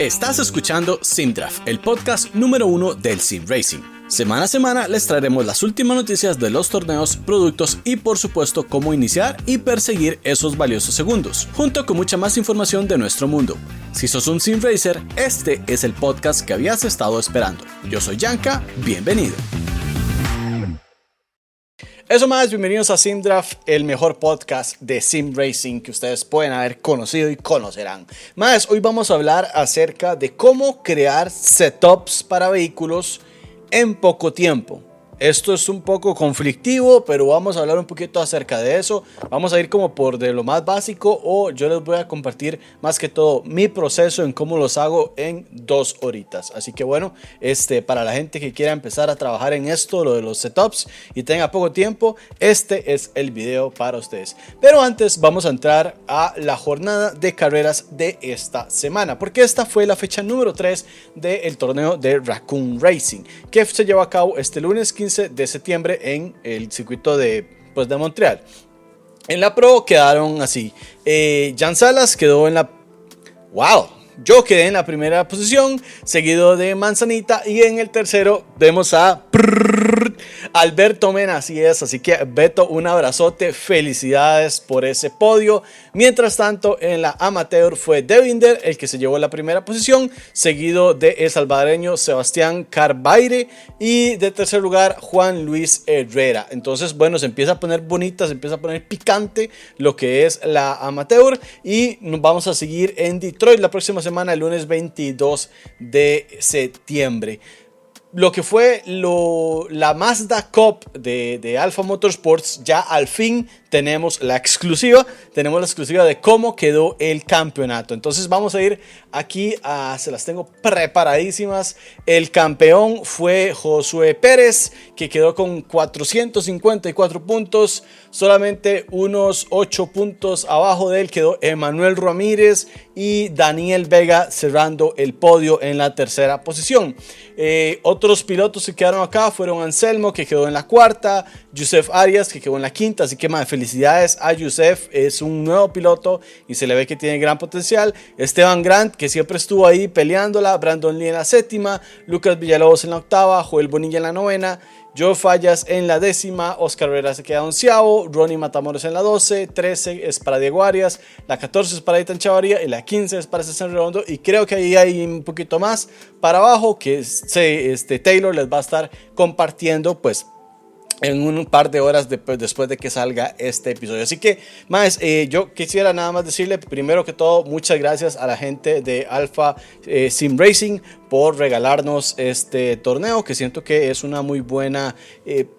Estás escuchando SimDraft, el podcast número 1 del Sim Racing. Semana a semana les traeremos las últimas noticias de los torneos, productos y por supuesto cómo iniciar y perseguir esos valiosos segundos, junto con mucha más información de nuestro mundo. Si sos un Sim Racer, este es el podcast que habías estado esperando. Yo soy Yanka, bienvenido. Eso más, bienvenidos a SimDraft, el mejor podcast de Sim Racing que ustedes pueden haber conocido y conocerán. Más, hoy vamos a hablar acerca de cómo crear setups para vehículos en poco tiempo. Esto es un poco conflictivo, pero vamos a hablar un poquito acerca de eso. Vamos a ir como por de lo más básico, o yo les voy a compartir más que todo mi proceso en cómo los hago en 2 horitas. Así que bueno, para la gente que quiera empezar a trabajar en esto, lo de los setups, y tenga poco tiempo, este es el video para ustedes. Pero antes vamos a entrar a la jornada de carreras de esta semana, porque esta fue la fecha número 3 del torneo de Raccoon Racing, que se llevó a cabo este lunes 15 de septiembre en el circuito de Montreal. En la Pro quedaron así. Jan Salas quedó en la... ¡Wow! Yo quedé en la primera posición, seguido de Manzanita, y en el tercero vemos a Alberto Mena, así es, así que Beto, un abrazote, felicidades por ese podio. Mientras tanto, en la amateur fue Devinder el que se llevó la primera posición, seguido de el salvadoreño Sebastián Carbaire y de tercer lugar Juan Luis Herrera. Entonces, bueno, se empieza a poner bonita, se empieza a poner picante lo que es la amateur, y nos vamos a seguir en Detroit la próxima semana, el lunes 22 de septiembre. Lo que fue la Mazda Cup de Alfa Motorsports, ya al fin tenemos la exclusiva de cómo quedó el campeonato. Entonces vamos a ir aquí, se las tengo preparadísimas. El campeón fue Josué Pérez, que quedó con 454 puntos. Solamente unos 8 puntos abajo de él quedó Emanuel Ramírez y Daniel Vega cerrando el podio en la tercera posición. Otros pilotos que quedaron acá fueron Anselmo, que quedó en la cuarta, Yusef Arias, que quedó en la quinta, así que felicidades a Yusef, es un nuevo piloto y se le ve que tiene gran potencial. Esteban Grant, que siempre estuvo ahí peleándola, Brandon Lee en la séptima, Lucas Villalobos en la octava, Joel Bonilla en la novena, Joe Fallas en la décima, Oscar Herrera se queda onceavo, Ronnie Matamoros en la 12, 13 es para Diego Arias, la 14 es para Ethan Chavarría y la 15 es para César Redondo, y creo que ahí hay un poquito más para abajo que Taylor les va a estar compartiendo pues en un par de horas después de que salga este episodio. Así que yo quisiera nada más decirle primero que todo muchas gracias a la gente de Alpha Sim Racing por regalarnos este torneo, que siento que es una muy buena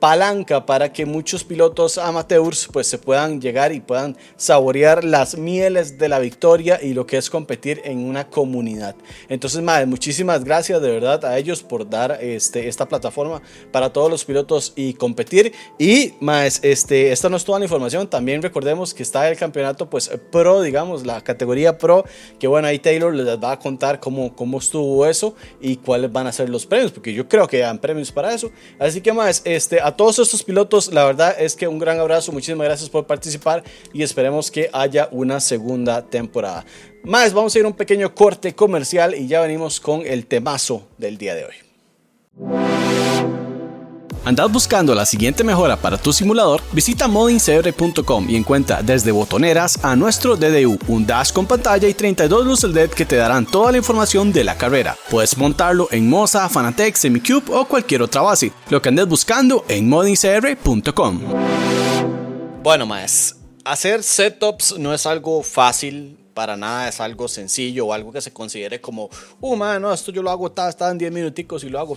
palanca para que muchos pilotos amateurs pues se puedan llegar y puedan saborear las mieles de la victoria y lo que es competir en una comunidad. Entonces muchísimas gracias de verdad a ellos por dar esta plataforma para todos los pilotos y competir. Y esta no es toda la información, también recordemos que está el campeonato pues pro, digamos la categoría pro, que bueno, ahí Taylor les va a contar cómo estuvo eso y cuáles van a ser los premios, porque yo creo que dan premios para eso. Así que a todos estos pilotos, la verdad es que un gran abrazo, muchísimas gracias por participar y esperemos que haya una segunda temporada. Vamos a ir a un pequeño corte comercial y ya venimos con el temazo del día de hoy. ¿Andas buscando la siguiente mejora para tu simulador? Visita modinCR.com y encuentra desde botoneras a nuestro DDU, un dash con pantalla y 32 luces LED que te darán toda la información de la carrera. Puedes montarlo en Moza, Fanatec, SemiCube o cualquier otra base. Lo que andes buscando en modinCR.com. Bueno, hacer setups no es algo fácil. Para nada es algo sencillo o algo que se considere como, esto yo lo hago en 10 minuticos y lo hago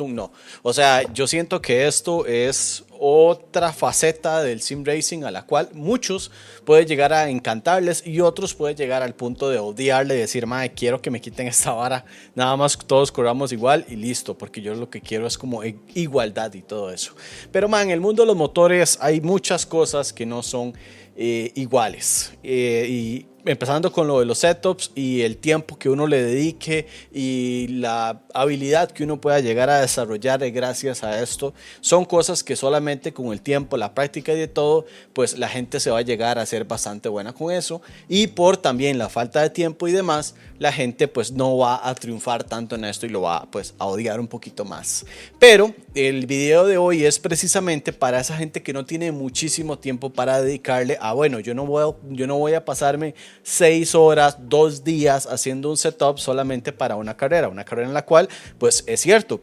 no. O sea, yo siento que esto es otra faceta del sim racing a la cual muchos pueden llegar a encantarles y otros pueden llegar al punto de odiarle y decir, quiero que me quiten esta vara, nada más todos corramos igual y listo, porque yo lo que quiero es como igualdad y todo eso. Pero en el mundo de los motores hay muchas cosas que no son iguales y empezando con lo de los setups y el tiempo que uno le dedique y la habilidad que uno pueda llegar a desarrollar gracias a esto, son cosas que solamente con el tiempo, la práctica y de todo, pues la gente se va a llegar a ser bastante buena con eso, y por también la falta de tiempo y demás, la gente pues no va a triunfar tanto en esto y lo va pues a odiar un poquito más. Pero el video de hoy es precisamente para esa gente que no tiene muchísimo tiempo para dedicarle a, bueno, yo no voy a pasarme 6 horas, 2 días haciendo un setup solamente para una carrera en la cual, pues es cierto,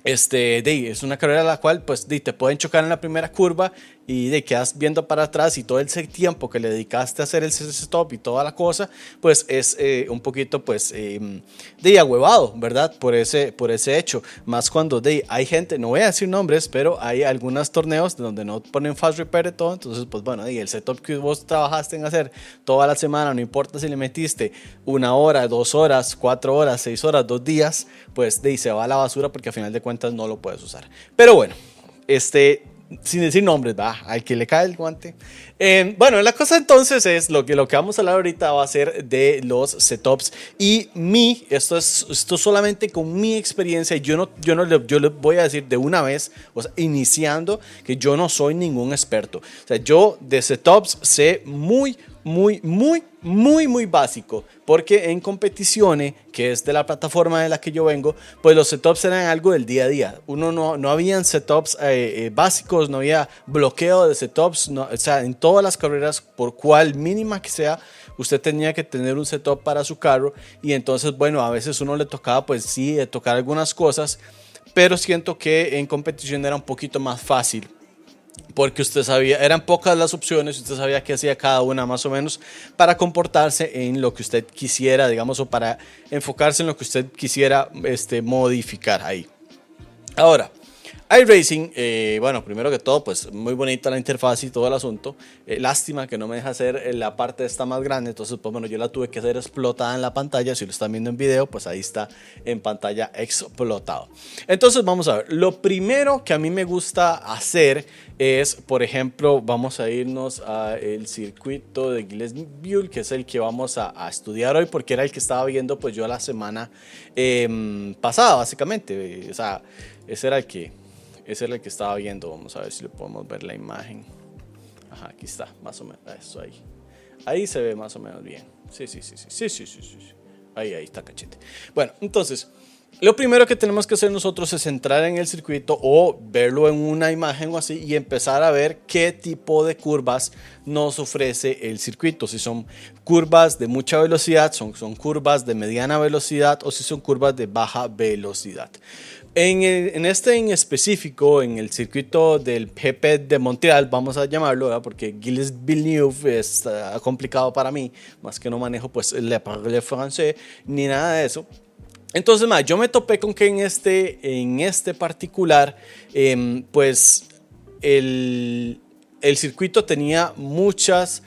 es una carrera en la cual pues te pueden chocar en la primera curva y quedas viendo para atrás, y todo ese tiempo que le dedicaste a hacer el setup y toda la cosa, pues es un poquito pues ahuevado, ¿verdad? Por ese hecho, más cuando hay gente, no voy a decir nombres, pero hay algunos torneos donde no ponen fast repair y todo, entonces pues bueno, el setup que vos trabajaste en hacer toda la semana, no importa si le metiste 1 hora, 2 horas, 4 horas, 6 horas, 2 días, pues se va a la basura porque al final de cuentas no lo puedes usar. Pero bueno, sin decir nombres, va, al que le cae el guante. Bueno, la cosa entonces es lo que vamos a hablar ahorita va a ser de los setups y esto solamente con mi experiencia. Yo le voy a decir de una vez, o sea, iniciando, que yo no soy ningún experto. O sea, yo de setups sé muy básico, porque en competiciones, que es de la plataforma de la que yo vengo, pues los setups eran algo del día a día. No habían setups básicos, no había bloqueo de setups, o sea, en todas las carreras, por cual mínima que sea, usted tenía que tener un setup para su carro, y entonces, bueno, a veces uno le tocaba, pues sí, tocar algunas cosas, pero siento que en competición era un poquito más fácil, porque usted sabía, eran pocas las opciones, usted sabía qué hacía cada una más o menos para comportarse en lo que usted quisiera, digamos, o para enfocarse en lo que usted quisiera modificar ahí. Ahora, iRacing, bueno, primero que todo, pues muy bonita la interfaz y todo el asunto. Lástima que no me deja hacer la parte esta más grande, entonces pues bueno, yo la tuve que hacer explotada en la pantalla. Si lo están viendo en video, pues ahí está en pantalla explotado. Entonces vamos a ver, lo primero que a mí me gusta hacer es, por ejemplo, vamos a irnos al circuito de Gillespie, que es el que vamos a estudiar hoy, porque era el que estaba viendo pues yo la semana pasada, básicamente. O sea, ese era el que estaba viendo. Vamos a ver si le podemos ver la imagen. Ajá, aquí está, más o menos. Eso ahí. Ahí se ve más o menos bien. Sí. Ahí está cachete. Bueno, entonces, lo primero que tenemos que hacer nosotros es entrar en el circuito o verlo en una imagen o así y empezar a ver qué tipo de curvas nos ofrece el circuito. Si son curvas de mucha velocidad, son curvas de mediana velocidad, o si son curvas de baja velocidad. En específico, en el circuito del GP de Montreal, vamos a llamarlo, ¿verdad? Porque Gilles Villeneuve es complicado para mí, más que no manejo pues le parle francés ni nada de eso. Entonces, yo me topé con que en este particular, pues el circuito tenía muchas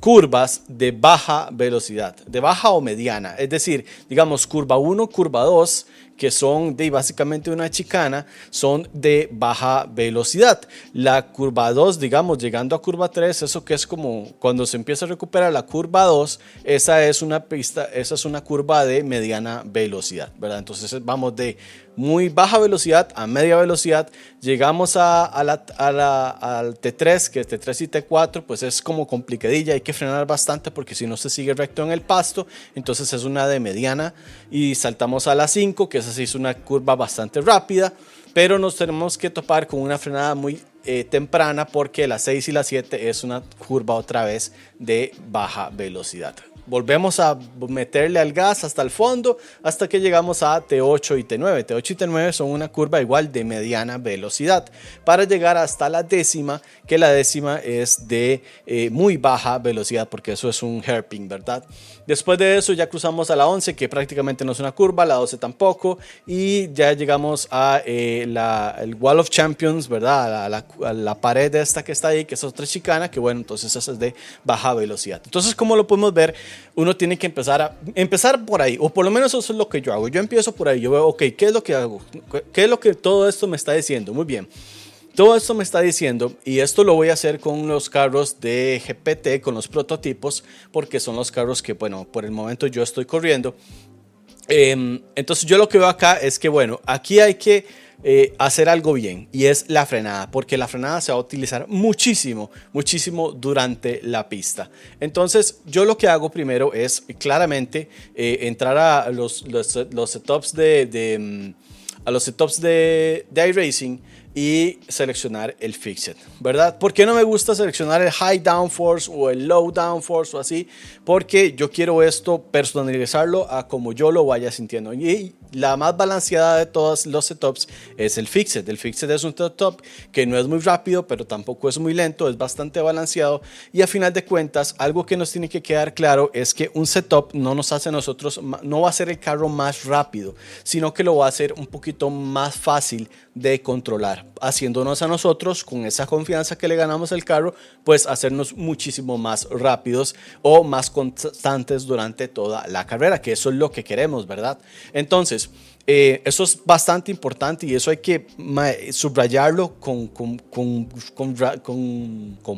curvas de baja velocidad, de baja o mediana, es decir, digamos curva 1, curva 2, que son básicamente una chicana, son de baja velocidad. La curva 2, digamos, llegando a curva 3, eso que es como cuando se empieza a recuperar la curva 2, esa es una curva de mediana velocidad, ¿verdad? Entonces vamos de muy baja velocidad a media velocidad, llegamos al T3, que es T3 y T4, pues es como complicadilla, hay que frenar bastante porque si no se sigue recto en el pasto, entonces es una de mediana, y saltamos a la 5, que esa sí es una curva bastante rápida, pero nos tenemos que topar con una frenada muy temprana, porque la 6 y la 7 es una curva otra vez de baja velocidad. Volvemos a meterle al gas hasta el fondo hasta que llegamos a T8 y T9. T8 y T9 son una curva igual de mediana velocidad para llegar hasta la décima, que la décima es de muy baja velocidad, porque eso es un hairpin, ¿verdad? Después de eso ya cruzamos a la 11, que prácticamente no es una curva, la 12 tampoco, y ya llegamos a el Wall of Champions, ¿verdad? A la pared esta que está ahí, que es otra chicana, que bueno, entonces esa es de baja velocidad. Entonces, como lo podemos ver, uno tiene que empezar por ahí, o por lo menos eso es lo que yo hago. Yo empiezo por ahí, yo veo, ok, ¿qué es lo que hago? ¿Qué es lo que todo esto me está diciendo? Muy bien. Todo esto me está diciendo, y esto lo voy a hacer con los carros de GPT, con los prototipos, porque son los carros que, bueno, por el momento yo estoy corriendo. Entonces yo lo que veo acá es que, bueno, aquí hay que hacer algo bien, y es la frenada, porque la frenada se va a utilizar muchísimo durante la pista. Entonces yo lo que hago primero es claramente entrar a los setups a los setups de iRacing y seleccionar el Fixed, ¿verdad? ¿Por qué no me gusta seleccionar el High Downforce o el Low Downforce o así? Porque yo quiero esto personalizarlo a como yo lo vaya sintiendo. Y la más balanceada de todos los setups es el Fixed. El Fixed es un setup que no es muy rápido, pero tampoco es muy lento, es bastante balanceado. Y a final de cuentas, algo que nos tiene que quedar claro es que un setup no nos hace a nosotros, no va a ser el carro más rápido, sino que lo va a hacer un poquito más fácil de controlar, haciéndonos a nosotros, con esa confianza que le ganamos al carro, pues hacernos muchísimo más rápidos o más constantes durante toda la carrera, que eso es lo que queremos, ¿verdad? Entonces, eso es bastante importante, y eso hay que subrayarlo con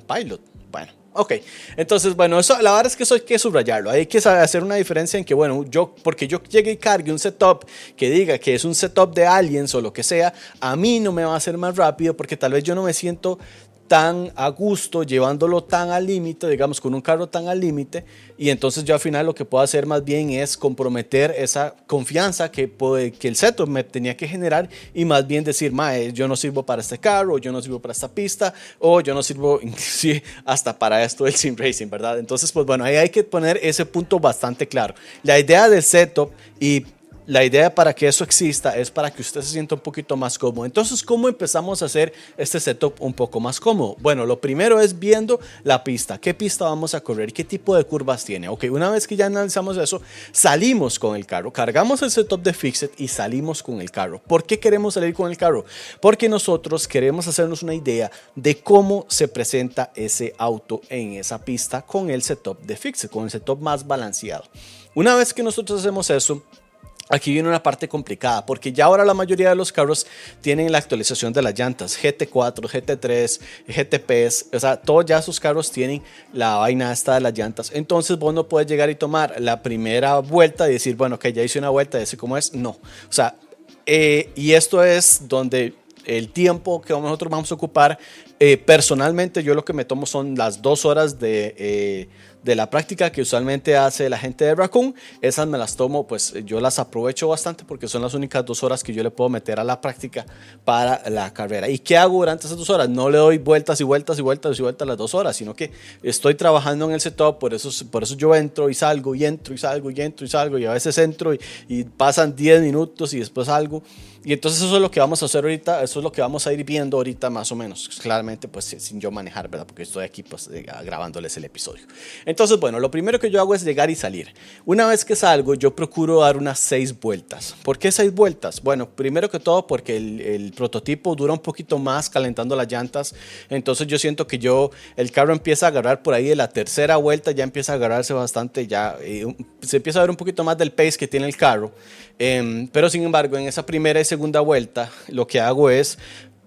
Pilot. Bueno. Ok, entonces bueno, eso la verdad es que eso hay que subrayarlo, hay que hacer una diferencia en que, bueno, porque yo llegue y cargue un setup que diga que es un setup de Aliens o lo que sea, a mí no me va a hacer más rápido, porque tal vez yo no me siento tan a gusto llevándolo tan al límite, digamos, con un carro tan al límite, y entonces yo al final lo que puedo hacer más bien es comprometer esa confianza que el setup me tenía que generar, y más bien decir, yo no sirvo para este carro, o yo no sirvo para esta pista, o yo no sirvo inclusive hasta para esto del sim racing, ¿verdad? Entonces, pues bueno, ahí hay que poner ese punto bastante claro. La idea del setup y la idea para que eso exista es para que usted se sienta un poquito más cómodo. Entonces, ¿cómo empezamos a hacer este setup un poco más cómodo? Bueno, lo primero es viendo la pista. ¿Qué pista vamos a correr? ¿Qué tipo de curvas tiene? Ok, una vez que ya analizamos eso, salimos con el carro, cargamos el setup de Fixed y salimos con el carro. ¿Por qué queremos salir con el carro? Porque nosotros queremos hacernos una idea de cómo se presenta ese auto en esa pista con el setup de Fixed, con el setup más balanceado. Una vez que nosotros hacemos eso, aquí viene una parte complicada, porque ya ahora la mayoría de los carros tienen la actualización de las llantas, GT4, GT3, GTPs, o sea, todos ya sus carros tienen la vaina esta de las llantas. Entonces vos no puedes llegar y tomar la primera vuelta y decir, bueno, que ya hice una vuelta, y así como es, no. O sea, y esto es donde el tiempo que nosotros vamos a ocupar, personalmente yo lo que me tomo son las 2 horas de la práctica que usualmente hace la gente de Raccoon. Esas me las tomo, pues yo las aprovecho bastante, porque son las únicas 2 horas que yo le puedo meter a la práctica para la carrera. ¿Y qué hago durante esas 2 horas? No le doy vueltas y vueltas y vueltas y vueltas las 2 horas, sino que estoy trabajando en el setup. Por eso yo entro y salgo y entro y salgo y entro y salgo, y a veces entro y pasan 10 minutos y después salgo. Y entonces eso es lo que vamos a hacer ahorita, eso es lo que vamos a ir viendo ahorita más o menos, claramente pues sin yo manejar, ¿verdad? Porque estoy aquí pues grabándoles el episodio. Entonces, bueno, lo primero que yo hago es llegar y salir. Una vez que salgo, yo procuro dar unas 6 vueltas. ¿Por qué 6 vueltas? Bueno, primero que todo porque el prototipo dura un poquito más calentando las llantas. Entonces yo siento que el carro empieza a agarrar por ahí de la tercera vuelta, ya empieza a agarrarse bastante, ya se empieza a ver un poquito más del pace que tiene el carro. Pero sin embargo, en esa primera y segunda vuelta, lo que hago es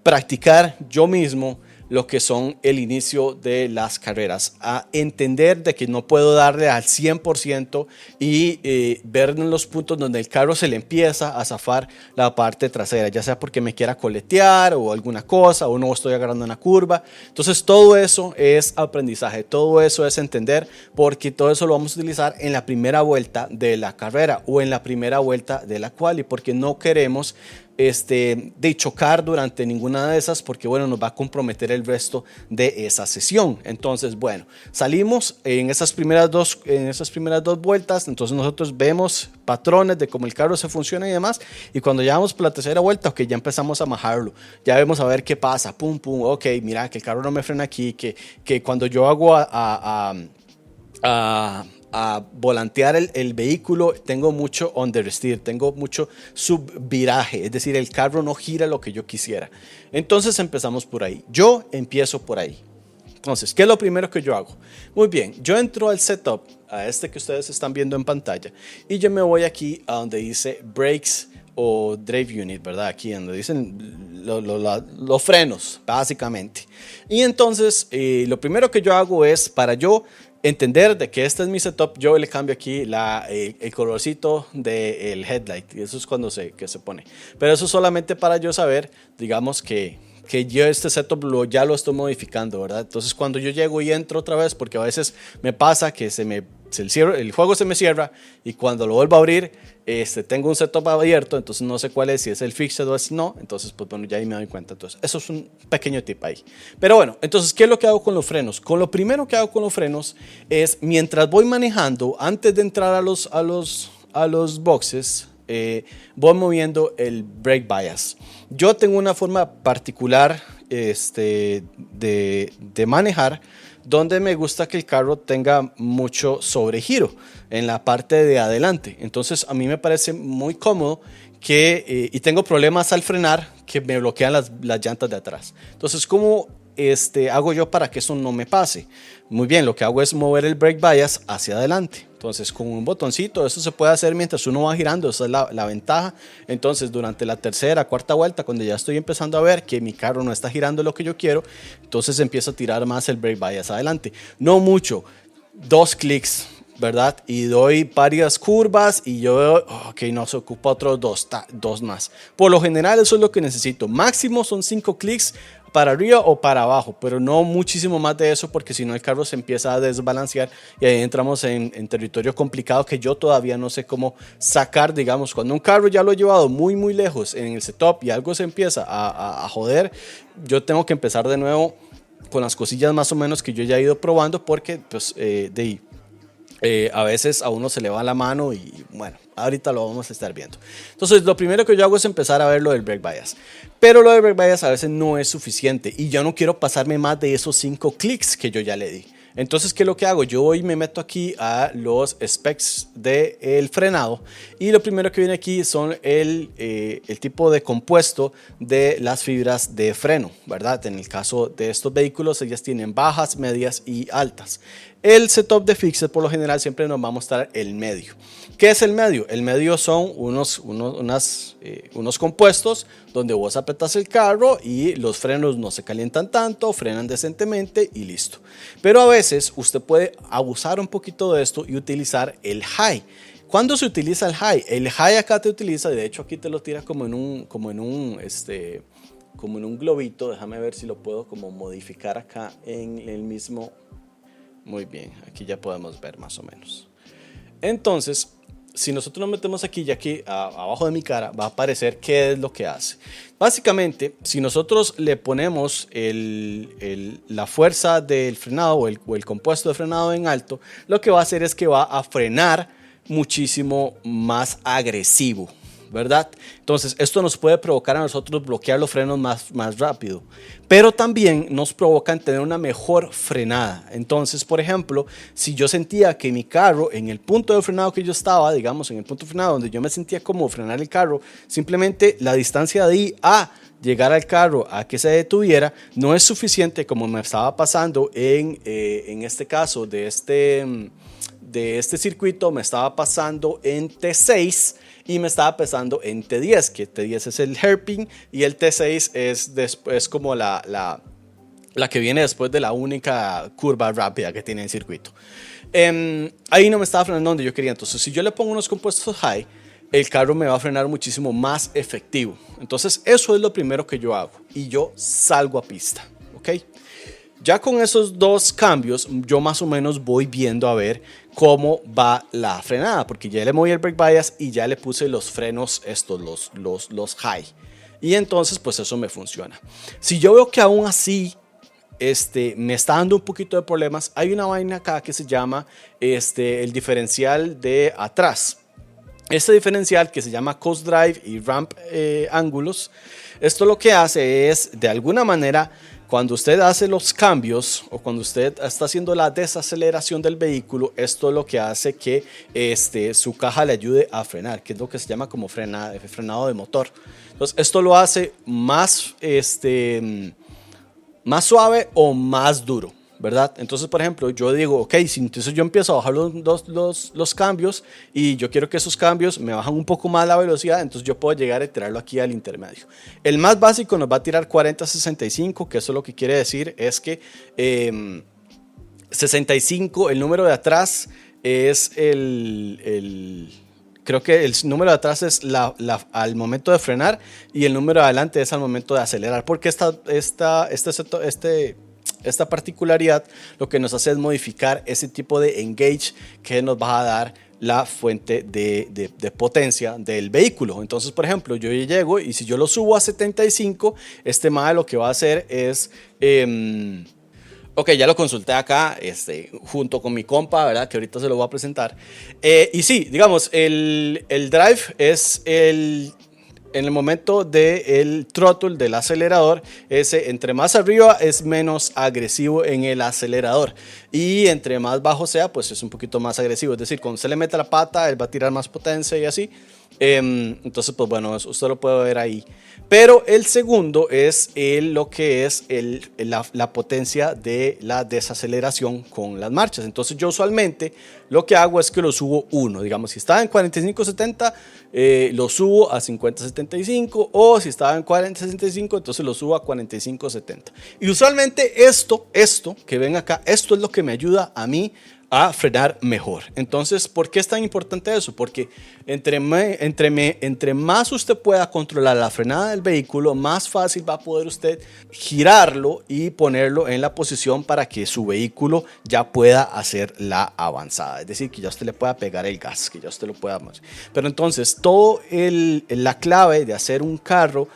practicar yo mismo lo que son el inicio de las carreras, a entender de que no puedo darle al 100% y ver en los puntos donde el carro se le empieza a zafar la parte trasera, ya sea porque me quiera coletear o alguna cosa, o no estoy agarrando una curva. Entonces todo eso es aprendizaje, todo eso es entender, porque todo eso lo vamos a utilizar en la primera vuelta de la carrera o en la primera vuelta de la quali, porque no queremos de chocar durante ninguna de esas, porque bueno, nos va a comprometer el resto de esa sesión. Entonces, bueno, salimos en esas primeras dos vueltas. Entonces nosotros vemos patrones de cómo el carro se funciona y demás, y cuando ya vamos por la tercera vuelta, ok, ya empezamos a majarlo, ya vemos a ver qué pasa, pum pum, ok, mira que el carro no me frena aquí, que cuando yo hago a volantear el vehículo, tengo mucho understeer, tengo mucho subviraje, es decir, el carro no gira lo que yo quisiera. Entonces empezamos por ahí, yo empiezo por ahí. Entonces, ¿qué es lo primero que yo hago? Muy bien, yo entro al setup, a este que ustedes están viendo en pantalla, y yo me voy aquí a donde dice Brakes o Drive Unit, ¿verdad? Aquí donde dicen los frenos, básicamente. Y entonces, lo primero que yo hago es, para yo entender de que este es mi setup, yo le cambio aquí el colorcito del headlight. Y eso es cuando que se pone. Pero eso es solamente para yo saber, digamos que yo este setup ya lo estoy modificando, ¿verdad? Entonces cuando yo llego y entro otra vez, porque a veces me pasa que el juego se me cierra y cuando lo vuelvo a abrir, tengo un setup abierto, entonces no sé cuál es, si es el fixed o si no, entonces pues bueno, ya ahí me doy cuenta. Entonces eso es un pequeño tip ahí. Pero bueno, entonces, ¿qué es lo que hago con los frenos? Lo primero que hago con los frenos es, mientras voy manejando, antes de entrar a los boxes, voy moviendo el brake bias. Yo tengo una forma particular de manejar, donde me gusta que el carro tenga mucho sobregiro en la parte de adelante. Entonces a mí me parece muy cómodo y tengo problemas al frenar que me bloquean las llantas de atrás. Entonces, ¿cómo hago yo para que eso no me pase? Muy bien, lo que hago es mover el brake bias hacia adelante. Entonces, con un botoncito, eso se puede hacer mientras uno va girando, esa es la ventaja. Entonces, durante la tercera, cuarta vuelta, cuando ya estoy empezando a ver que mi carro no está girando lo que yo quiero, entonces empiezo a tirar más el brake bias adelante. No mucho, 2 clics, ¿verdad? Y doy varias curvas y yo veo, ok, no, se ocupa otros dos más. Por lo general, eso es lo que necesito. Máximo son 5 clics para arriba o para abajo, pero no muchísimo más de eso, porque si no el carro se empieza a desbalancear y ahí entramos en territorio complicado que yo todavía no sé cómo sacar. Digamos, cuando un carro ya lo he llevado muy muy lejos en el setup y algo se empieza a joder, yo tengo que empezar de nuevo con las cosillas más o menos que yo ya he ido probando, porque pues a veces a uno se le va la mano y bueno, ahorita lo vamos a estar viendo. Entonces, lo primero que yo hago es empezar a ver lo del brake bias. Pero lo del brake bias a veces no es suficiente y yo no quiero pasarme más de esos 5 clics que yo ya le di. Entonces, ¿qué es lo que hago? Yo voy y me meto aquí a los specs del frenado y lo primero que viene aquí son el tipo de compuesto de las fibras de freno, ¿verdad? En el caso de estos vehículos, ellas tienen bajas, medias y altas. El setup de fixed por lo general siempre nos va a mostrar el medio. ¿Qué es el medio? El medio son unos compuestos donde vos apretas el carro y los frenos no se calientan tanto, frenan decentemente y listo. Pero a veces usted puede abusar un poquito de esto y utilizar el high. ¿Cuándo se utiliza el high? El high acá te utiliza, y de hecho aquí te lo tira como en un globito. Déjame ver si lo puedo como modificar acá en el mismo. Muy bien, aquí ya podemos ver más o menos. Entonces, si nosotros nos metemos aquí y aquí abajo de mi cara, va a aparecer qué es lo que hace. Básicamente, si nosotros le ponemos la fuerza del frenado o el compuesto de frenado en alto, lo que va a hacer es que va a frenar muchísimo más agresivo, ¿verdad? Entonces, esto nos puede provocar a nosotros bloquear los frenos más rápido, pero también nos provocan tener una mejor frenada. Entonces, por ejemplo, si yo sentía que mi carro, en el punto de frenado que yo estaba, digamos, en el punto de frenado donde yo me sentía como frenar el carro, simplemente la distancia de ahí a llegar al carro a que se detuviera no es suficiente, como me estaba pasando en este caso de este circuito. Me estaba pasando en T6 y me estaba pasando en T10, que T10 es el hairpin y el T6 es como la que viene después de la única curva rápida que tiene el circuito. Ahí no me estaba frenando donde yo quería. Entonces, si yo le pongo unos compuestos high, el carro me va a frenar muchísimo más efectivo. Entonces, eso es lo primero que yo hago y yo salgo a pista, ¿ok? Ya con esos dos cambios, yo más o menos voy viendo a ver cómo va la frenada, porque ya le moví el brake bias y ya le puse los frenos los high. Y entonces, pues eso me funciona. Si yo veo que aún así me está dando un poquito de problemas, hay una vaina acá que se llama el diferencial de atrás. Este diferencial que se llama coast drive y ramp ángulos, esto lo que hace es, de alguna manera, cuando usted hace los cambios o cuando usted está haciendo la desaceleración del vehículo, esto es lo que hace que su caja le ayude a frenar, que es lo que se llama como frenado de motor. Entonces, esto lo hace más suave o más duro. ¿verdad? Entonces, por ejemplo, yo digo, ok, si entonces yo empiezo a bajar los cambios y yo quiero que esos cambios me bajan un poco más la velocidad, entonces yo puedo llegar a tirarlo aquí al intermedio. El más básico nos va a tirar 40-65, que eso lo que quiere decir es que 65, el número de atrás es creo que el número de atrás es al momento de frenar y el número de adelante es al momento de acelerar, porque esta particularidad lo que nos hace es modificar ese tipo de engage que nos va a dar la fuente de potencia del vehículo. Entonces, por ejemplo, yo llego y si yo lo subo a 75, este MAE lo que va a hacer es... ok, ya lo consulté acá junto con mi compa, ¿verdad? Que ahorita se lo voy a presentar. Y sí, digamos, el drive es en el momento del throttle del acelerador, entre más arriba es menos agresivo en el acelerador y entre más bajo sea, pues es un poquito más agresivo. Es decir, cuando se le mete la pata, él va a tirar más potencia y así. Entonces, pues bueno, usted lo puede ver ahí. Pero el segundo es lo que es la potencia de la desaceleración con las marchas. Entonces yo usualmente lo que hago es que lo subo 1. Digamos, si estaba en 45-70, lo subo a 50-75, o si estaba en 40-65, entonces lo subo a 45-70. Y usualmente esto que ven acá, esto es lo que me ayuda a mí a frenar mejor. Entonces, ¿por qué es tan importante eso? Porque entre más usted pueda controlar la frenada del vehículo, más fácil va a poder usted girarlo y ponerlo en la posición para que su vehículo ya pueda hacer la avanzada. Es decir, que ya usted le pueda pegar el gas, que ya usted lo pueda... Pero entonces, la clave de hacer un carro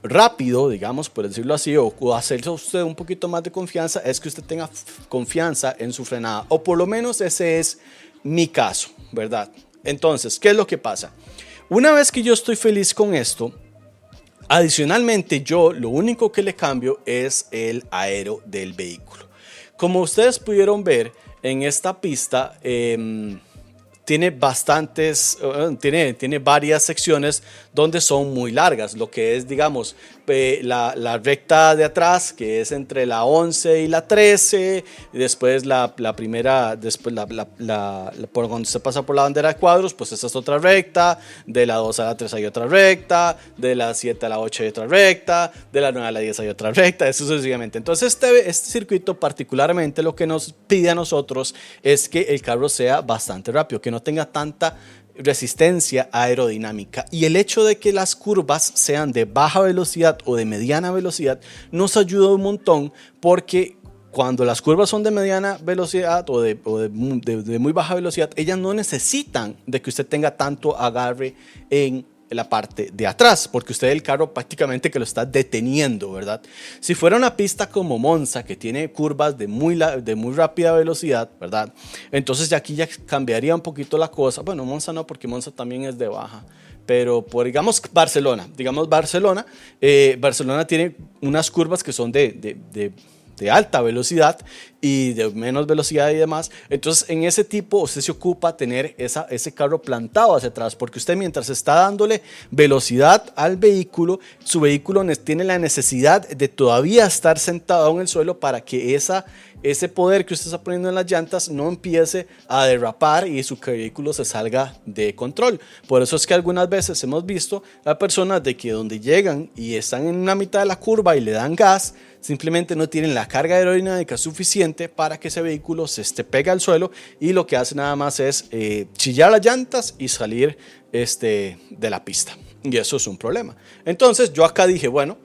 rápido, digamos, por decirlo así, o hacerse usted un poquito más de confianza, es que usted tenga confianza en su frenada, o por lo menos ese es mi caso, ¿verdad? Entonces, ¿qué es lo que pasa? Una vez que yo estoy feliz con esto, adicionalmente yo lo único que le cambio es el aero del vehículo. Como ustedes pudieron ver en esta pista, tiene varias secciones donde son muy largas, lo que es, digamos, la recta de atrás, que es entre la 11 y la 13, y después la primera, después por cuando se pasa por la bandera de cuadros, pues esa es otra recta, de la 2 a la 3 hay otra recta, de la 7 a la 8 hay otra recta, de la 9 a la 10 hay otra recta, eso sucesivamente. Entonces este circuito particularmente lo que nos pide a nosotros es que el carro sea bastante rápido, que no tenga tanta resistencia aerodinámica, y el hecho de que las curvas sean de baja velocidad o de mediana velocidad nos ayuda un montón, porque cuando las curvas son de mediana velocidad o de muy baja velocidad, ellas no necesitan de que usted tenga tanto agarre en la parte de atrás, porque usted el carro prácticamente que lo está deteniendo, ¿verdad? Si fuera una pista como Monza, que tiene curvas de muy rápida velocidad, ¿verdad? Entonces aquí ya cambiaría un poquito la cosa. Bueno, Monza no, porque Monza también es de baja. Pero digamos Barcelona tiene unas curvas que son de alta velocidad y de menos velocidad y demás. Entonces en ese tipo usted se ocupa tener ese carro plantado hacia atrás, porque usted mientras está dándole velocidad al vehículo, su vehículo tiene la necesidad de todavía estar sentado en el suelo para que ese poder que usted está poniendo en las llantas no empiece a derrapar y su vehículo se salga de control. Por eso es que algunas veces hemos visto a personas de que donde llegan y están en una mitad de la curva y le dan gas, simplemente no tienen la carga aerodinámica suficiente para que ese vehículo se pegue al suelo, y lo que hace nada más es chillar las llantas y salir de la pista, y eso es un problema. Entonces yo acá dije, bueno,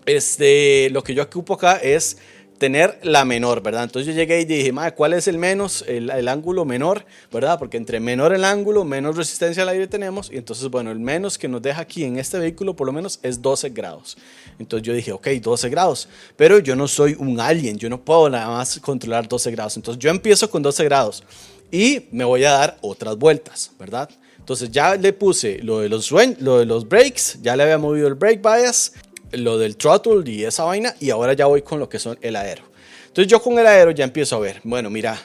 lo que yo ocupo acá es tener la menor, ¿verdad? Entonces yo llegué y dije, ¿cuál es el ángulo menor, ¿verdad? Porque entre menor el ángulo, menos resistencia al aire tenemos. Y entonces, bueno, el menos que nos deja aquí en este vehículo por lo menos es 12 grados. Entonces yo dije, ok, 12 grados, pero yo no soy un alien, yo no puedo nada más controlar 12 grados. Entonces yo empiezo con 12 grados y me voy a dar otras vueltas, ¿verdad? Entonces ya le puse lo de los brakes, ya le había movido el brake bias, lo del throttle y esa vaina, y ahora ya voy con lo que son el aero. Entonces yo con el aero ya empiezo a ver, bueno, mira,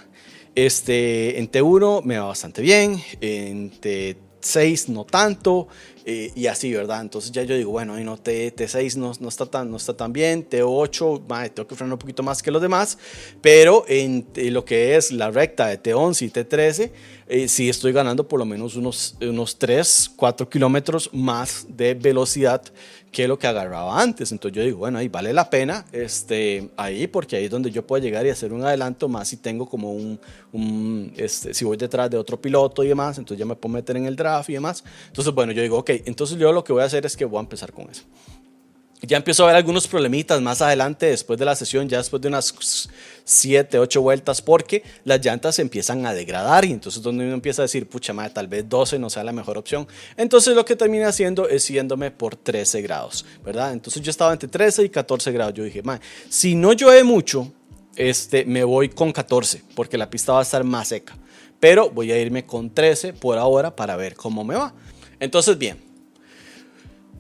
en T1 me va bastante bien, en T6 no tanto, y así, ¿verdad? Entonces ya yo digo, bueno, y no, T6 no está tan bien, T8, tengo que frenar un poquito más que los demás, pero en lo que es la recta de T11 y T13, sí estoy ganando por lo menos unos 3, 4 kilómetros más de velocidad que lo que agarraba antes. Entonces yo digo, bueno, ahí vale la pena, ahí, porque ahí es donde yo puedo llegar y hacer un adelanto más si tengo como si voy detrás de otro piloto y demás, entonces ya me puedo meter en el draft y demás. Entonces, bueno, yo digo, ok, entonces yo lo que voy a hacer es que voy a empezar con eso. Ya empiezo a ver algunos problemitas más adelante después de la sesión, ya después de unas 7, 8 vueltas, porque las llantas empiezan a degradar y entonces donde uno empieza a decir, pucha madre, tal vez 12 no sea la mejor opción. Entonces lo que terminé haciendo es yéndome por 13 grados, ¿verdad? Entonces yo estaba entre 13 y 14 grados. Yo dije, madre, si no llueve mucho, me voy con 14 porque la pista va a estar más seca. Pero voy a irme con 13 por ahora para ver cómo me va. Entonces, bien,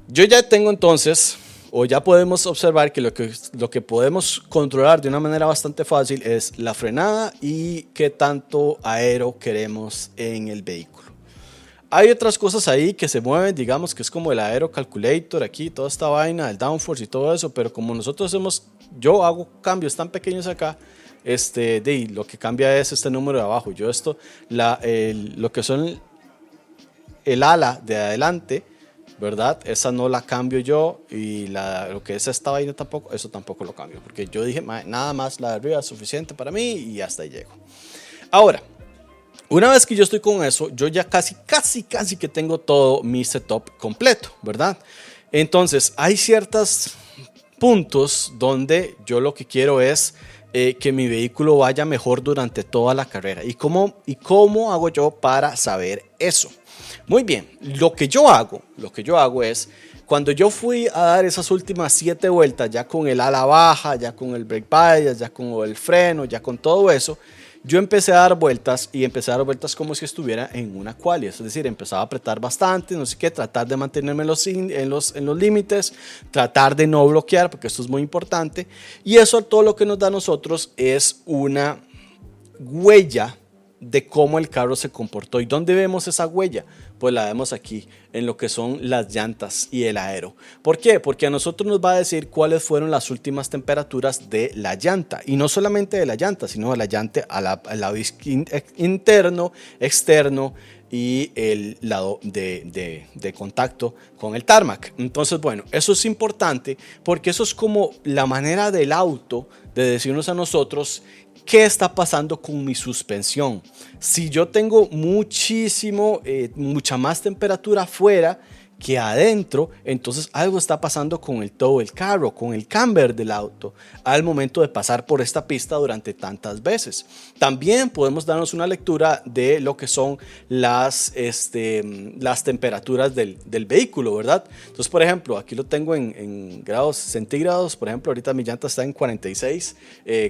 yo ya tengo entonces, o ya podemos observar que lo que podemos controlar de una manera bastante fácil es la frenada y qué tanto aero queremos en el vehículo. Hay otras cosas ahí que se mueven, digamos que es como el aero calculator aquí, toda esta vaina, el downforce y todo eso, pero como yo hago cambios tan pequeños acá, lo que cambia es este número de abajo. Yo lo que son el ala de adelante, ¿verdad? Esa no la cambio yo, y lo que es esta vaina tampoco, eso tampoco lo cambio, porque yo dije, nada más la de arriba es suficiente para mí y hasta ahí llego. Ahora, una vez que yo estoy con eso, yo ya casi que tengo todo mi setup completo, ¿verdad? Entonces, hay ciertos puntos donde yo lo que quiero es que mi vehículo vaya mejor durante toda la carrera. ¿Y cómo hago yo para saber eso? Muy bien, lo que yo hago es, cuando yo fui a dar esas últimas 7 vueltas, ya con el ala baja, ya con el brake bias, ya con el freno, ya con todo eso, yo empecé a dar vueltas como si estuviera en una quali, es decir, empezaba a apretar bastante, no sé qué, tratar de mantenerme en los límites, tratar de no bloquear, porque esto es muy importante, y eso todo lo que nos da a nosotros es una huella de cómo el carro se comportó. ¿Y dónde vemos esa huella? Pues la vemos aquí, en lo que son las llantas y el aero. ¿Por qué? Porque a nosotros nos va a decir cuáles fueron las últimas temperaturas de la llanta. Y no solamente de la llanta, sino de la llanta al lado interno, externo y el lado de contacto con el tarmac. Entonces, bueno, eso es importante porque eso es como la manera del auto de decirnos a nosotros qué está pasando con mi suspensión. Si yo tengo mucha más temperatura afuera que adentro, entonces algo está pasando con el todo del carro, con el camber del auto, al momento de pasar por esta pista durante tantas veces. También podemos darnos una lectura de lo que son las temperaturas del vehículo, ¿verdad? Entonces, por ejemplo, aquí lo tengo en grados centígrados. Por ejemplo, ahorita mi llanta está en 46,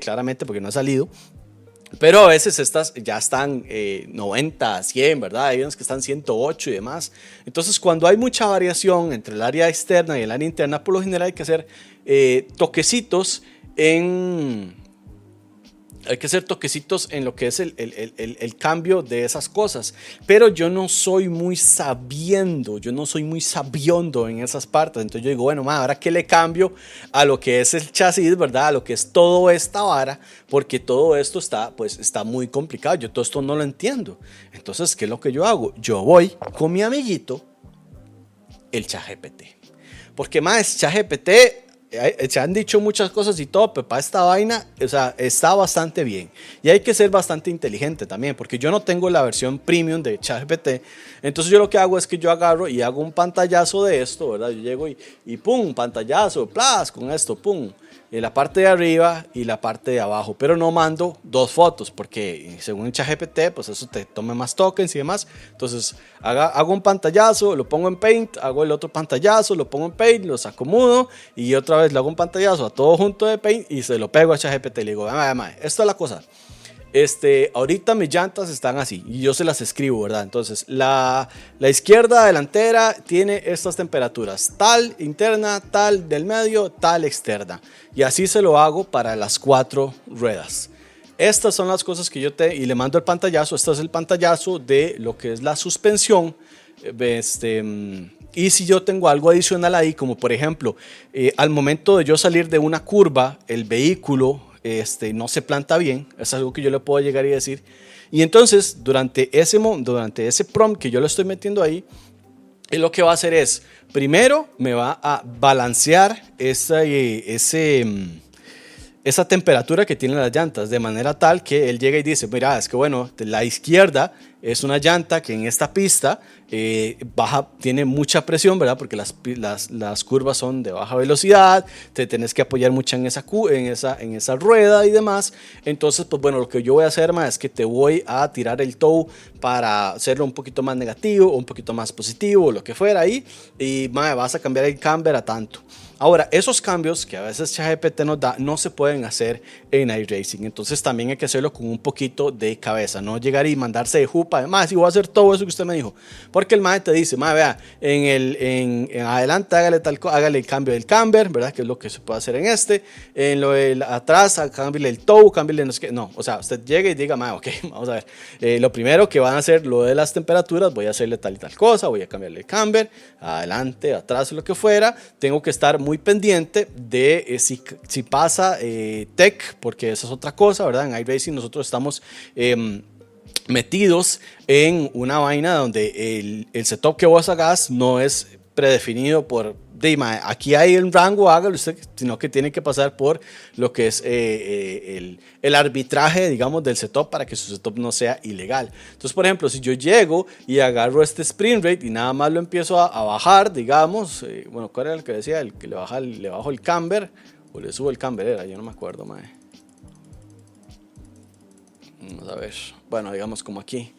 claramente porque no ha salido. Pero a veces estas ya están 90, 100, ¿verdad? Hay unas que están 108 y demás. Entonces, cuando hay mucha variación entre el área externa y el área interna, por lo general hay que hacer toquecitos en lo que es el cambio de esas cosas. Pero yo no soy muy sabiondo en esas partes. Entonces yo digo, bueno, ahora que le cambio a lo que es el chasis, ¿verdad? A lo que es todo esta vara, porque todo esto está muy complicado. Yo todo esto no lo entiendo. Entonces, ¿qué es lo que yo hago? Yo voy con mi amiguito, el ChatGPT. Porque ChatGPT, se han dicho muchas cosas y todo, pero para esta vaina, o sea, está bastante bien. Y hay que ser bastante inteligente también, porque yo no tengo la versión premium de ChatGPT. Entonces yo lo que hago es que yo agarro y hago un pantallazo de esto, ¿verdad? Yo llego y pum, pantallazo, plas, con esto, pum. En la parte de arriba y la parte de abajo, pero no mando 2 fotos porque según ChatGPT, pues eso te toma más tokens y demás. Entonces hago un pantallazo, lo pongo en Paint, hago el otro pantallazo, lo pongo en Paint, los acomodo y otra vez le hago un pantallazo a todo junto de Paint y se lo pego a ChatGPT. Le digo, esto es la cosa. Ahorita mis llantas están así y yo se las escribo, ¿verdad? Entonces la izquierda delantera tiene estas temperaturas, tal interna, tal del medio, tal externa, y así se lo hago para las 4 ruedas. Estas son las cosas que y le mando el pantallazo. Este es el pantallazo de lo que es la suspensión Y si yo tengo algo adicional ahí, como por ejemplo, al momento de yo salir de una curva, el vehículo no se planta bien, es algo que yo le puedo llegar y decir. Y entonces, durante ese prompt que yo le estoy metiendo ahí, lo que va a hacer es, primero me va a balancear esa temperatura que tienen las llantas, de manera tal que él llega y dice, mira, es que bueno, la izquierda es una llanta que en esta pista tiene mucha presión, ¿verdad? Porque las curvas son de baja velocidad, te tenés que apoyar mucho en esa rueda y demás. Entonces, pues bueno, lo que yo voy a hacer, es que te voy a tirar el tow para hacerlo un poquito más negativo o un poquito más positivo o lo que fuera ahí, y vas a cambiar el camber a tanto. Ahora, esos cambios que a veces ChatGPT nos da no se pueden hacer en iRacing, entonces también hay que hacerlo con un poquito de cabeza, no llegar y mandarse de jupa, además, y voy a hacer todo eso que usted me dijo, porque el mae te dice, vea, en adelante hágale el cambio del camber, ¿verdad? Que es lo que se puede hacer en lo del atrás, cámbiale el tow, cámbiale no sé qué, no, o sea, usted llega y diga, ok, vamos a ver, lo primero que van a hacer, lo de las temperaturas, voy a hacerle tal y tal cosa, voy a cambiarle el camber, adelante, atrás, lo que fuera, tengo que estar muy pendiente de si pasa tech, porque esa es otra cosa, ¿verdad? En iRacing nosotros estamos metidos en una vaina donde el setup que vos hagas no es predefinido por aquí hay un rango, hágalo usted, sino que tiene que pasar por lo que es el arbitraje, digamos, del setup para que su setup no sea ilegal. Entonces, por ejemplo, si yo llego y agarro este sprint rate y nada más lo empiezo a bajar, digamos, bueno, ¿cuál era el que decía? El que le bajo el camber o le subo el camber, era, yo no me acuerdo, mae. Vamos a ver, bueno, digamos como aquí.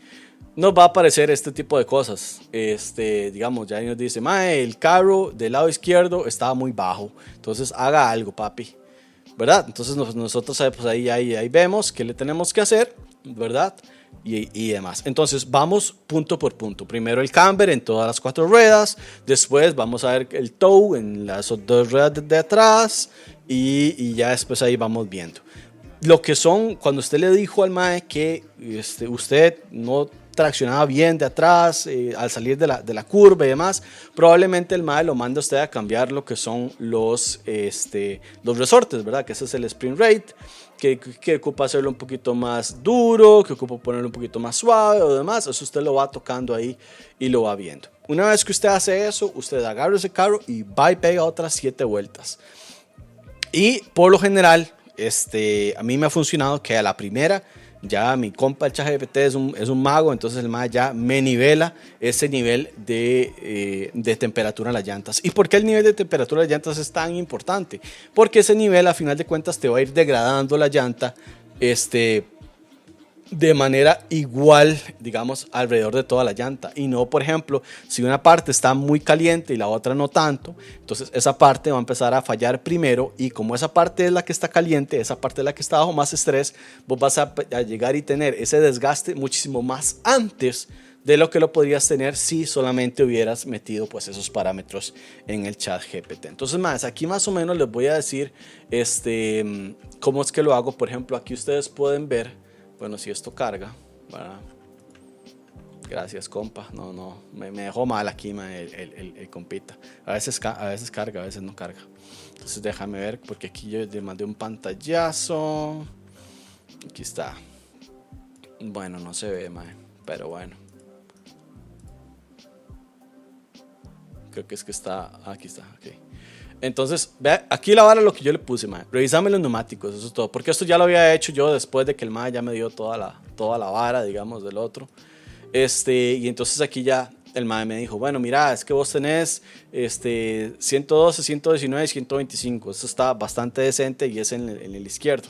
Nos va a aparecer este tipo de cosas. Digamos, ya nos dice, el carro del lado izquierdo estaba muy bajo. Entonces haga algo, papi. ¿Verdad? Entonces nosotros pues ahí vemos qué le tenemos que hacer, ¿verdad? Y demás. Entonces vamos punto por punto. Primero el camber en todas las 4 ruedas. Después vamos a ver el tow en las 2 ruedas de atrás. Y ya después ahí vamos viendo. Lo que son, cuando usted le dijo al mae que usted no traccionaba bien de atrás al salir de la curva y demás, probablemente el mae lo manda a usted a cambiar lo que son los resortes, ¿verdad? Que ese es el sprint rate, que ocupa hacerlo un poquito más duro, que ocupa ponerlo un poquito más suave o demás. Eso usted lo va tocando ahí y lo va viendo. Una vez que usted hace eso, usted agarra ese carro y va y pega otras 7 vueltas. Y por lo general, a mí me ha funcionado que a la primera ya mi compa el ChatGPT es un mago, entonces el mae ya me nivela ese nivel de temperatura en las llantas. ¿Y por qué el nivel de temperatura de las llantas es tan importante? Porque ese nivel a final de cuentas te va a ir degradando la llanta de manera igual, digamos, alrededor de toda la llanta, y no, por ejemplo, si una parte está muy caliente y la otra no tanto, entonces esa parte va a empezar a fallar primero, y como esa parte es la que está caliente, esa parte es la que está bajo más estrés, vos vas a llegar y tener ese desgaste muchísimo más antes de lo que lo podrías tener si solamente hubieras metido pues esos parámetros en el ChatGPT. Entonces aquí más o menos les voy a decir cómo es que lo hago. Por ejemplo, aquí ustedes pueden ver, bueno, si esto carga, ¿verdad? Gracias, compa. No, me dejó mal aquí el compita. A veces carga, a veces no carga. Entonces déjame ver, porque aquí yo le mandé un pantallazo. Aquí está. Bueno, no se ve, pero bueno. Creo que es que está. Aquí está, ok. Entonces, vea, aquí la vara lo que yo le puse, revisame los neumáticos, eso es todo. Porque esto ya lo había hecho yo después de que el ya me dio toda la vara, digamos, del otro. Y entonces aquí ya el me dijo, bueno, mira, es que vos tenés 112, 119, 125. Eso está bastante decente y es en el izquierdo.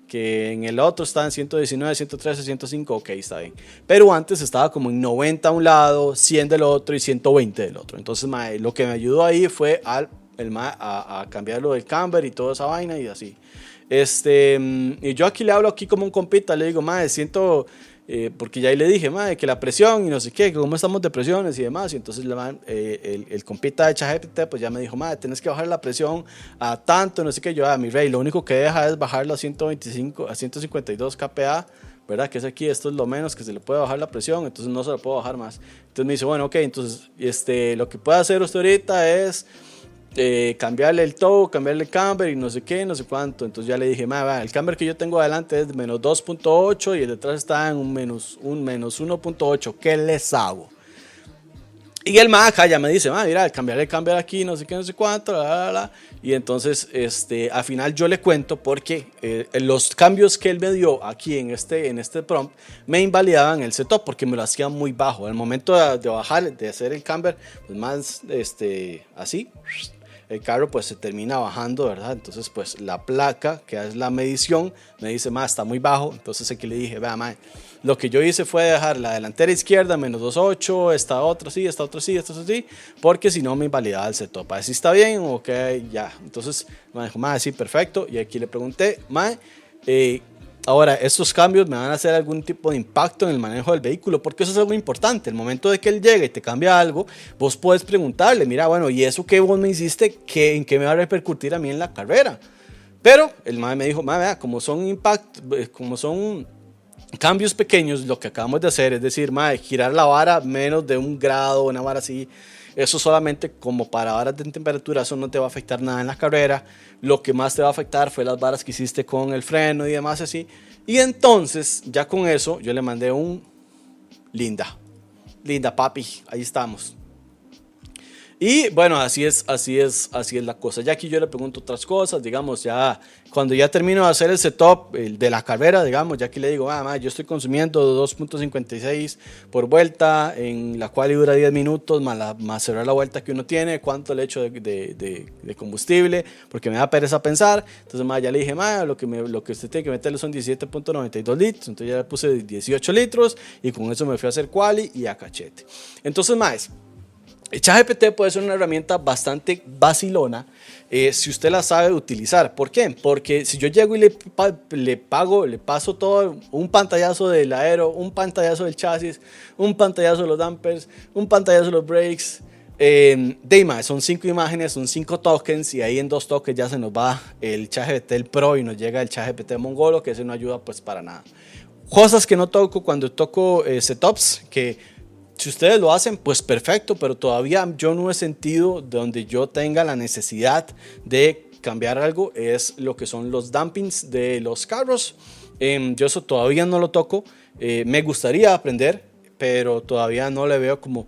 Que en el otro está en 119, 113, 105, ok, está bien. Pero antes estaba como en 90 a un lado, 100 del otro y 120 del otro. Entonces, lo que me ayudó ahí fue a cambiarlo del camber y toda esa vaina y así. Y yo aquí le hablo aquí como un compita, le digo, siento, porque ya ahí le dije, que la presión y no sé qué, que cómo estamos de presiones y demás. Y entonces el compita de ChatGPT pues ya me dijo, tenés que bajar la presión a tanto, no sé qué. Yo, mi rey, lo único que deja es bajarlo a 125, a 152 kPa, ¿verdad? Que es aquí, esto es lo menos que se le puede bajar la presión, entonces no se le puedo bajar más. Entonces me dice, bueno, ok, entonces lo que puede hacer usted ahorita es cambiarle el tow, cambiarle el camber y no sé qué, no sé cuánto. Entonces ya le dije, el camber que yo tengo adelante es de menos 2.8 y el detrás está en un menos 1.8, ¿qué les hago? Y el man acá ya me dice, mira, cambiarle el camber aquí, no sé qué, no sé cuánto, y entonces al final yo le cuento porque los cambios que él me dio aquí en este prompt me invalidaban el setup porque me lo hacía muy bajo. Al momento de bajar, de hacer el camber, pues más así, el carro pues se termina bajando, ¿verdad? Entonces pues la placa, que es la medición, me dice, está muy bajo. Entonces aquí le dije, lo que yo hice fue dejar la delantera izquierda menos 2.8, esta otra sí, esta otra sí, esta otra sí, porque si no me invalidaba el setup. Así está bien, ok, ya. Entonces me dijo, sí, perfecto. Y aquí le pregunté, ahora, estos cambios me van a hacer algún tipo de impacto en el manejo del vehículo, porque eso es algo importante. El momento de que él llegue y te cambia algo, vos puedes preguntarle, mira, bueno, ¿y eso que vos me hiciste, en qué me va a repercutir a mí en la carrera? Pero el mae me dijo, vea, como son cambios pequeños, lo que acabamos de hacer es decir, girar la vara menos de 1 grado, una vara así, eso solamente como para varas de temperatura, eso no te va a afectar nada en la carrera. Lo que más te va a afectar fue las varas que hiciste con el freno y demás así. Y entonces, ya con eso, yo le mandé un linda papi, ahí estamos. Y bueno, así es la cosa. Ya aquí yo le pregunto otras cosas, digamos, ya cuando ya termino de hacer el setup de la carrera, digamos, ya aquí le digo, yo estoy consumiendo 2.56 por vuelta, en la cual dura 10 minutos, más cerrar la vuelta que uno tiene, cuánto le echo de combustible, porque me da pereza pensar. Entonces, ya le dije, lo que usted tiene que meterle son 17.92 litros, entonces ya le puse 18 litros, y con eso me fui a hacer quali y a cachete. Entonces, ChatGPT puede ser una herramienta bastante vacilona si usted la sabe utilizar. ¿Por qué? Porque si yo llego y le paso todo, un pantallazo del aero, un pantallazo del chasis, un pantallazo de los dampers, un pantallazo de los brakes, son 5 imágenes, son 5 tokens, y ahí en 2 tokens ya se nos va el ChatGPT el Pro y nos llega el ChatGPT Mongolo, que eso no ayuda pues para nada. Cosas que no toco cuando toco setups, que si ustedes lo hacen, pues perfecto, pero todavía yo no he sentido de donde yo tenga la necesidad de cambiar algo, es lo que son los dampings de los carros. Yo eso todavía no lo toco, me gustaría aprender, pero todavía no le veo como,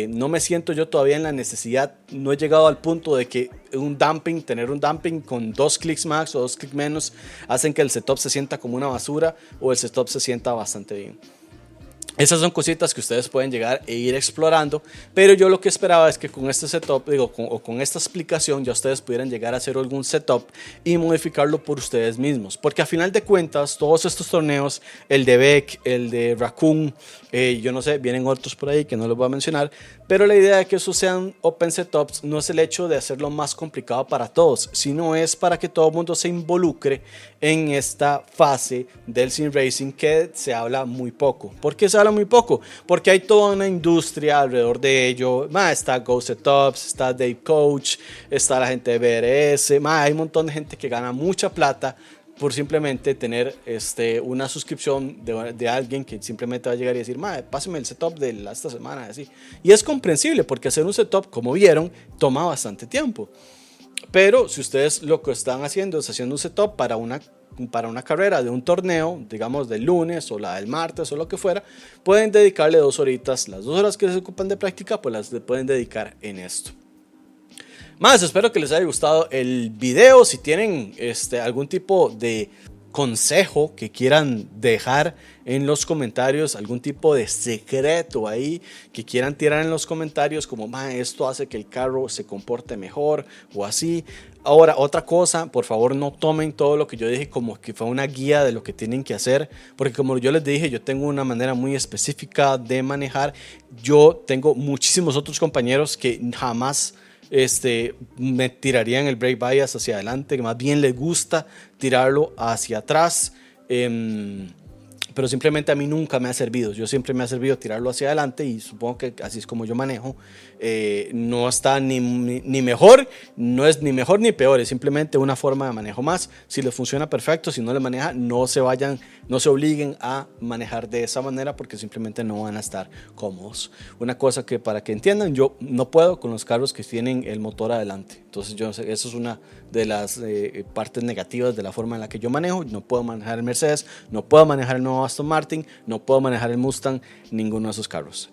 no me siento yo todavía en la necesidad, no he llegado al punto de que tener un damping con 2 clics más o 2 clics menos, hacen que el setup se sienta como una basura o el setup se sienta bastante bien. Esas son cositas que ustedes pueden llegar e ir explorando, pero yo lo que esperaba es que con este setup, con esta explicación, ya ustedes pudieran llegar a hacer algún setup y modificarlo por ustedes mismos, porque a final de cuentas, todos estos torneos, el de Beck, el de Raccoon, yo no sé, vienen otros por ahí que no les voy a mencionar, pero la idea de que esos sean open setups no es el hecho de hacerlo más complicado para todos, sino es para que todo el mundo se involucre en esta fase del sim racing que se habla muy poco. ¿Por qué se habla muy poco? Porque hay toda una industria alrededor de ello. Está Go Setups, está Dave Coach, está la gente de BRS, hay un montón de gente que gana mucha plata por simplemente tener una suscripción de alguien que simplemente va a llegar y decir, pásame el setup de esta semana, así. Y es comprensible porque hacer un setup, como vieron, toma bastante tiempo. Pero si ustedes lo que están haciendo es haciendo un setup para una carrera de un torneo, digamos del lunes o la del martes o lo que fuera, pueden dedicarle 2 horitas, las 2 horas que se ocupan de práctica, pues las pueden dedicar en esto. Espero que les haya gustado el video. Si tienen algún tipo de consejo que quieran dejar en los comentarios, algún tipo de secreto ahí que quieran tirar en los comentarios, como esto hace que el carro se comporte mejor o así. Ahora, otra cosa, por favor no tomen todo lo que yo dije como que fue una guía de lo que tienen que hacer, porque como yo les dije, yo tengo una manera muy específica de manejar. Yo tengo muchísimos otros compañeros que jamás me tirarían el brake bias hacia adelante, que más bien les gusta tirarlo hacia atrás, pero simplemente a mí nunca me ha servido. Yo siempre me ha servido tirarlo hacia adelante y supongo que así es como yo manejo. No está ni mejor, no es ni mejor ni peor, es simplemente una forma de manejo más. Si les funciona perfecto, si no les maneja, no se obliguen a manejar de esa manera porque simplemente no van a estar cómodos. Una cosa que para que entiendan, yo no puedo con los carros que tienen el motor adelante. Entonces eso es una de las partes negativas de la forma en la que yo manejo. No puedo manejar el Mercedes, no puedo manejar el nuevo Aston Martin, no puedo manejar el Mustang, ninguno de esos carros.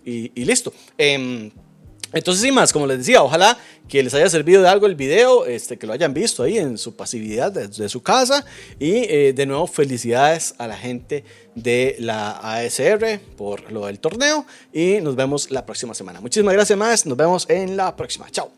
Y listo. Entonces, sin más, como les decía, ojalá que les haya servido de algo el video, que lo hayan visto ahí en su pasividad desde su casa. Y de nuevo, felicidades a la gente de la ASR por lo del torneo. Y nos vemos la próxima semana. Muchísimas gracias más. Nos vemos en la próxima. Chao.